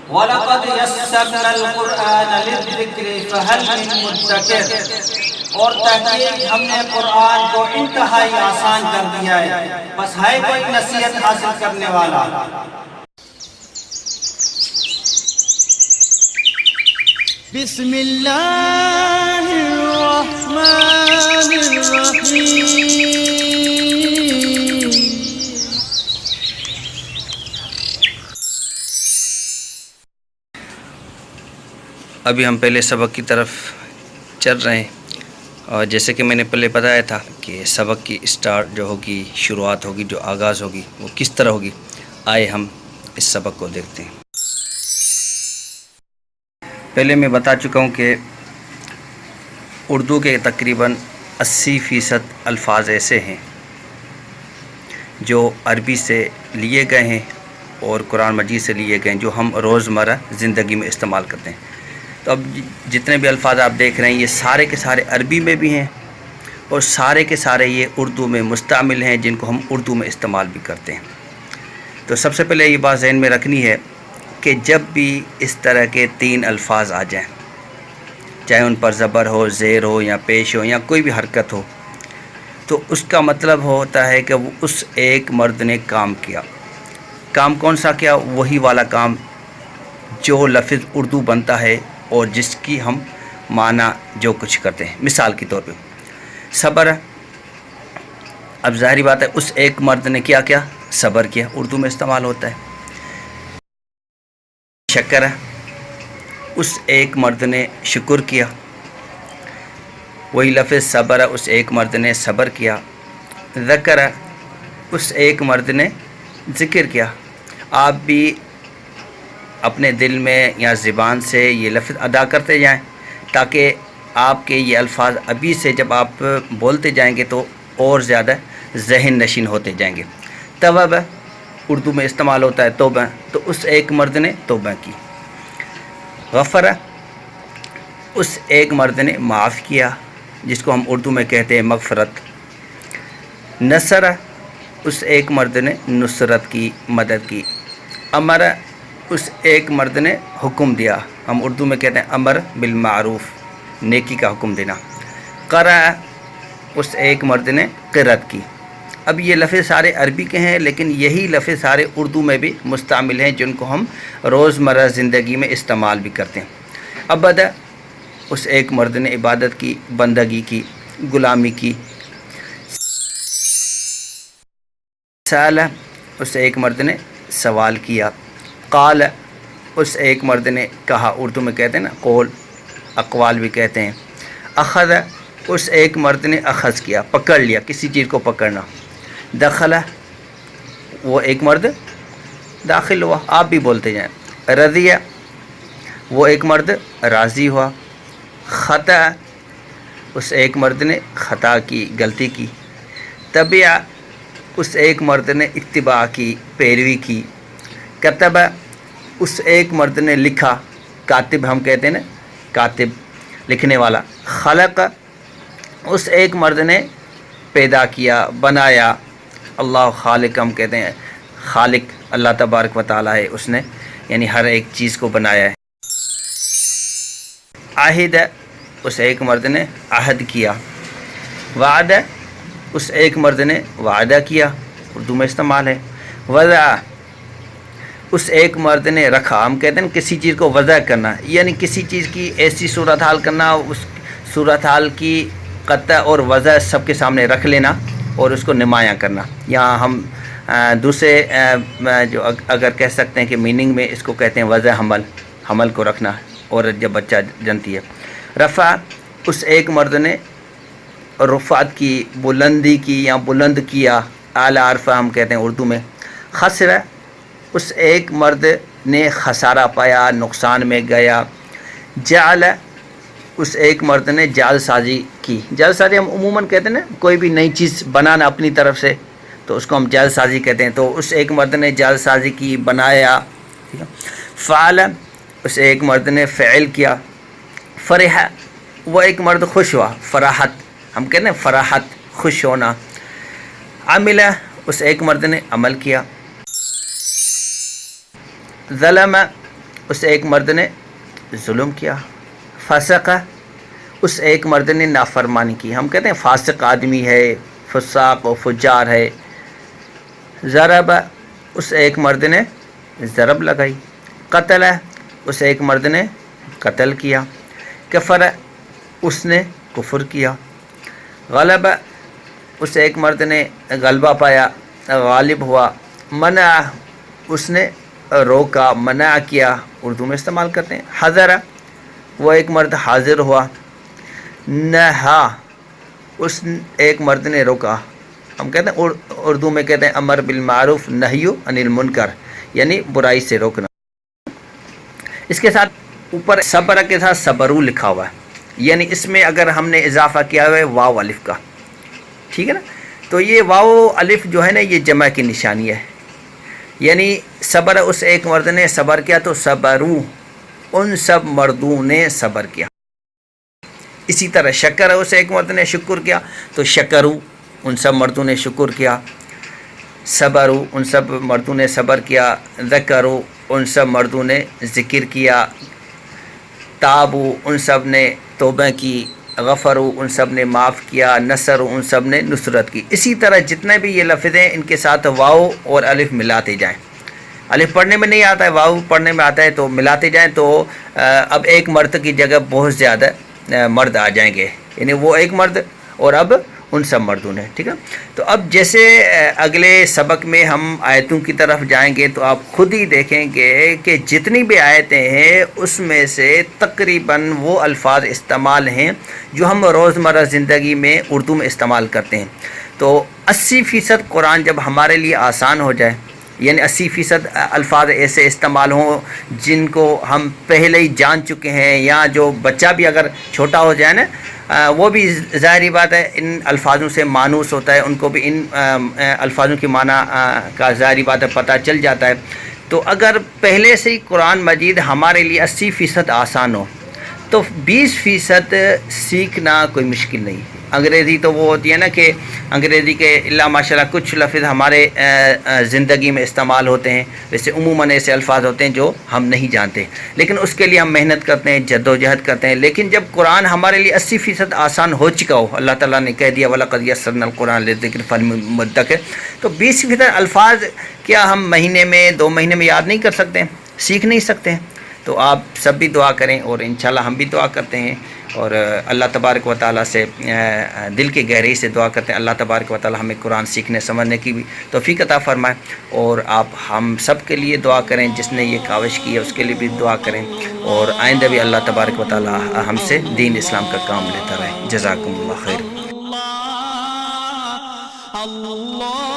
وَلَقَدْ يَسَّرْنَا الْقُرْآنَ لِلذِّكْرِ فَهَلْ مِن مُدَّكِرٍ، اور تحقیق ہم نے قرآن کو انتہائی آسان کر دیا ہے، بس ہے کوئی نصیحت حاصل کرنے والا۔ بسم اللہ الرحمن الرحیم۔ ابھی ہم پہلے سبق کی طرف چل رہے ہیں، اور جیسے کہ میں نے پہلے بتایا تھا کہ سبق کی اسٹارٹ جو ہوگی، شروعات ہوگی، جو آغاز ہوگی وہ کس طرح ہوگی۔ آئے ہم اس سبق کو دیکھتے ہیں۔ پہلے میں بتا چکا ہوں کہ اردو کے تقریباً 80% الفاظ ایسے ہیں جو عربی سے لیے گئے ہیں اور قرآن مجید سے لیے گئے ہیں، جو ہم روزمرہ زندگی میں استعمال کرتے ہیں۔ تو اب جتنے بھی الفاظ آپ دیکھ رہے ہیں یہ سارے کے سارے عربی میں بھی ہیں، اور سارے کے سارے یہ اردو میں مستعمل ہیں، جن کو ہم اردو میں استعمال بھی کرتے ہیں۔ تو سب سے پہلے یہ بات ذہن میں رکھنی ہے کہ جب بھی اس طرح کے 3 الفاظ آ جائیں، چاہے ان پر زبر ہو، زیر ہو یا پیش ہو یا کوئی بھی حرکت ہو، تو اس کا مطلب ہوتا ہے کہ وہ اس ایک مرد نے کام کیا۔ کام کون سا کیا؟ وہی والا کام جو لفظ اردو بنتا ہے اور جس کی ہم معنی جو کچھ کرتے ہیں۔ مثال کے طور پہ صبر، اب ظاہری بات ہے اس ایک مرد نے کیا صبر کیا، اردو میں استعمال ہوتا ہے۔ شکر، اس ایک مرد نے شکر کیا، وہی لفظ صبر، اس ایک مرد نے صبر کیا۔ ذکر، اس ایک مرد نے ذکر کیا۔ آپ بھی اپنے دل میں یا زبان سے یہ لفظ ادا کرتے جائیں تاکہ آپ کے یہ الفاظ ابھی سے جب آپ بولتے جائیں گے تو اور زیادہ ذہن نشین ہوتے جائیں گے۔ توبہ، اردو میں استعمال ہوتا ہے توبہ، تو اس ایک مرد نے توبہ کی۔ غفر، اس ایک مرد نے معاف کیا، جس کو ہم اردو میں کہتے ہیں مغفرت۔ نصر، اس ایک مرد نے نصرت کی، مدد کی۔ امر، اس ایک مرد نے حکم دیا، ہم اردو میں کہتے ہیں امر بالمعروف، نیکی کا حکم دینا۔ قرأ، اس ایک مرد نے قرأت کی۔ اب یہ لفظ سارے عربی کے ہیں، لیکن یہی لفظ سارے اردو میں بھی مستعمل ہیں، جن کو ہم روزمرہ زندگی میں استعمال بھی کرتے ہیں۔ عبد، اس ایک مرد نے عبادت کی، بندگی کی، غلامی کی۔ سأل، اس ایک مرد نے سوال کیا۔ قال، اس ایک مرد نے کہا، اردو میں کہتے ہیں نا قول، اقوال بھی کہتے ہیں۔ اخذ، اس ایک مرد نے اخذ کیا، پکڑ لیا، کسی چیز کو پکڑنا۔ دخل، وہ ایک مرد داخل ہوا، آپ بھی بولتے جائیں۔ رضی، وہ ایک مرد راضی ہوا۔ خطأ، اس ایک مرد نے خطا کی، غلطی کی۔ تبع، اس ایک مرد نے اتباع کی، پیروی کی۔ کتب، اس ایک مرد نے لکھا، کاتب ہم کہتے ہیں نا، کاتب لکھنے والا۔ خلق، اس ایک مرد نے پیدا کیا، بنایا۔ اللہ خالق ہم کہتے ہیں، خالق اللہ تبارک و تعالیٰ ہے، اس نے یعنی ہر ایک چیز کو بنایا ہے۔ عہد، اس ایک مرد نے عہد کیا۔ وعد، اس ایک مرد نے وعدہ کیا، اردو میں استعمال ہے۔ وضع، اس ایک مرد نے رکھا، ہم کہتے ہیں کسی چیز کو وضع کرنا، یعنی کسی چیز کی ایسی صورتحال کرنا، اس صورتحال کی قطع اور وضع سب کے سامنے رکھ لینا اور اس کو نمایاں کرنا۔ یہاں ہم دوسرے جو اگر کہہ سکتے ہیں کہ میننگ میں اس کو کہتے ہیں وضع حمل، حمل کو رکھنا، عورت جب بچہ جنتی ہے۔ رفع، اس ایک مرد نے رفعت کی، بلندی کی یا بلند کیا، اعلیٰ عرفہ ہم کہتے ہیں اردو میں۔ خسر، اس ایک مرد نے خسارہ پایا، نقصان میں گیا۔ جعل، اس ایک مرد نے جعل سازی کی، جعل سازی ہم عموماً کہتے ہیں نا کوئی بھی نئی چیز بنانا اپنی طرف سے، تو اس کو ہم جعل سازی کہتے ہیں، تو اس ایک مرد نے جعل سازی کی، بنایا۔ فعل، اس ایک مرد نے فعل کیا۔ فرح، وہ ایک مرد خوش ہوا، فراحت ہم کہتے ہیں فراحت، خوش ہونا۔ عمل، اس ایک مرد نے عمل کیا۔ ظلم، اس ایک مرد نے ظلم کیا، فسق اس ایک مرد نے نافرمانی کی. ہم کہتے ہیں فاسق آدمی ہے، فساق و فجار ہے. ضرب اس ایک مرد نے ضرب لگائی. قتل اس ایک مرد نے قتل کیا. کفر اس نے کفر کیا. غلب اس ایک مرد نے غلبہ پایا، غالب ہوا. منع اس نے روکا، منع کیا، اردو میں استعمال کرتے ہیں. حضر وہ ایک مرد حاضر ہوا. نہا اس ایک مرد نے روکا. ہم کہتے ہیں اردو میں کہتے ہیں امر بالمعروف نہی عن المنکر، یعنی برائی سے روکنا. اس کے ساتھ اوپر صبر کے ساتھ صبرو لکھا ہوا ہے، یعنی اس میں اگر ہم نے اضافہ کیا ہوا ہے واو الف کا، ٹھیک ہے نا. تو یہ واو الف جو ہے نا یہ جمع کی نشانی ہے، یعنی صبر اس ایک مرد نے صبر کیا تو صبرو ان سب مردوں نے صبر کیا. اسی طرح شکر اس ایک مرد نے شکر کیا تو شکرو ان سب مردوں نے شکر کیا. صبرو ان سب مردوں نے صبر کیا. ذکرو ان سب مردوں نے ذکر کیا. تابو ان سب نے توبہ کی. غفرو ان سب نے معاف کیا. نصرو ان سب نے نصرت کی. اسی طرح جتنے بھی یہ لفظ ہیں ان کے ساتھ واو اور الف ملاتے جائیں. الف پڑھنے میں نہیں آتا ہے، واو پڑھنے میں آتا ہے، تو ملاتے جائیں تو اب ایک مرد کی جگہ بہت زیادہ مرد آ جائیں گے، یعنی وہ ایک مرد اور اب ان سب مردوں نے. ٹھیک ہے. تو اب جیسے اگلے سبق میں ہم آیتوں کی طرف جائیں گے تو آپ خود ہی دیکھیں گے کہ جتنی بھی آیتیں ہیں اس میں سے تقریباً وہ الفاظ استعمال ہیں جو ہم روزمرہ زندگی میں اردو میں استعمال کرتے ہیں. تو 80% قرآن جب ہمارے لیے آسان ہو جائے، یعنی 80% الفاظ ایسے استعمال ہوں جن کو ہم پہلے ہی جان چکے ہیں، یا جو بچہ بھی اگر چھوٹا ہو جائے نا وہ بھی ظاہری بات ہے ان الفاظوں سے مانوس ہوتا ہے، ان کو بھی ان الفاظوں کی معنی کا ظاہری بات ہے پتہ چل جاتا ہے. تو اگر پہلے سے ہی قرآن مجید ہمارے لیے 80% آسان ہو تو 20% سیکھنا کوئی مشکل نہیں. انگریزی تو وہ ہوتی ہے نا کہ انگریزی کے اللہ ماشاء اللہ کچھ لفظ ہمارے زندگی میں استعمال ہوتے ہیں، ویسے عموماً ایسے الفاظ ہوتے ہیں جو ہم نہیں جانتے، لیکن اس کے لیے ہم محنت کرتے ہیں، جد و جہد کرتے ہیں. لیکن جب قرآن ہمارے لیے 80% آسان ہو چکا ہو، اللہ تعالیٰ نے کہہ دیا وَلَقَدْ يَسَّرْنَا الْقُرْآنَ لِلذِّكْرِ فَهَلْ مِن مُّدَّكِرٍ، تو 20% الفاظ کیا ہم مہینے میں 2 مہینے میں یاد نہیں کر سکتے، سیکھ نہیں سکتے. تو آپ سب بھی دعا کریں اور انشاءاللہ ہم بھی دعا کرتے ہیں، اور اللہ تبارک و تعالیٰ سے دل کی گہرائی سے دعا کرتے ہیں اللہ تبارک و تعالیٰ ہمیں قرآن سیکھنے سمجھنے کی بھی توفیق عطا فرمائے. اور آپ ہم سب کے لیے دعا کریں، جس نے یہ کاوش کی ہے اس کے لیے بھی دعا کریں، اور آئندہ بھی اللہ تبارک و تعالیٰ ہم سے دین اسلام کا کام لیتا رہے. جزاکم اللہ خیر. اللہ